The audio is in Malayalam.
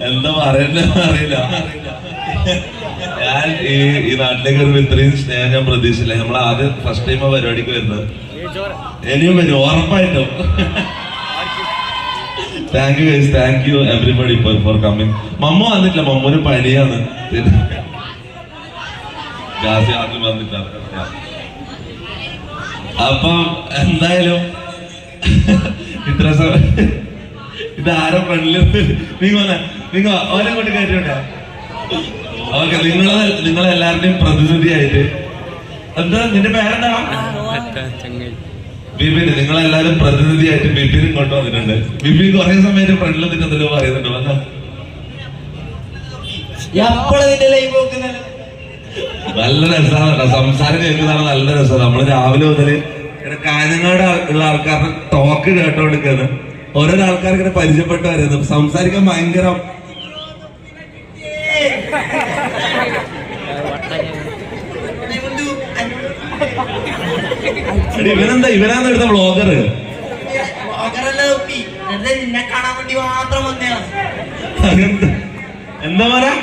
എന്താ പറയണ്ട അറിയില്ല. ഞാൻ ഈ നാട്ടിലേക്ക് വരുമ്പോ ഇത്രയും സ്നേഹം ഞാൻ പ്രതീക്ഷിച്ചില്ല. നമ്മൾ ആദ്യം ഫസ്റ്റ് ടൈം ആ പരിപാടിക്ക് വരുന്നത്. ഇനിയും വരും ഉറപ്പായിട്ടും. Thank you guys, thank you everybody for coming. Mammu വന്നിട്ടില്ല, മമ്മൂന് പനിയാണ്. ജാസി ആദ്യം വന്നിട്ടില്ല. അപ്പം എന്തായാലും ഇത്ര ഇതാരോ ഫ്രണ്ടില് നിങ്ങൾ ഓരോ കൊണ്ട് കയറ്റിയുണ്ടോ? ഓക്കെ, നിങ്ങളെല്ലാവരുടെയും പ്രതിനിധിയായിട്ട് എന്താ നിന്റെ പേരെന്താ? ബിപിൻ. നിങ്ങളെല്ലാരും പ്രതിനിധിയായിട്ട് ബിപിനും കൊണ്ടുവന്നിട്ടുണ്ട്. ബിപിൻ കുറെ സമയത്ത് ഫ്രണ്ടിൽ നിന്നിട്ട് എന്തെല്ലോ പറയുന്നുണ്ടോ? നല്ല രസമാണ് സംസാരം കേൾക്കുന്നതാണ്. നല്ല രസമാണ്. നമ്മള് രാവിലെ മുതല് കാഞ്ഞങ്ങാട് ഉള്ള ആൾക്കാരുടെ ടോക്ക് കേട്ടോണ്ടിരിക്കുന്നത്. ഓരോരോ ആൾക്കാർ ഇങ്ങനെ പരിചയപ്പെട്ട് വരുന്നത്. സംസാരിക്കാൻ ഭയങ്കര ഇവനാന്ന് എടുത്ത ബ്ലോഗർ. എന്താ പറയാ?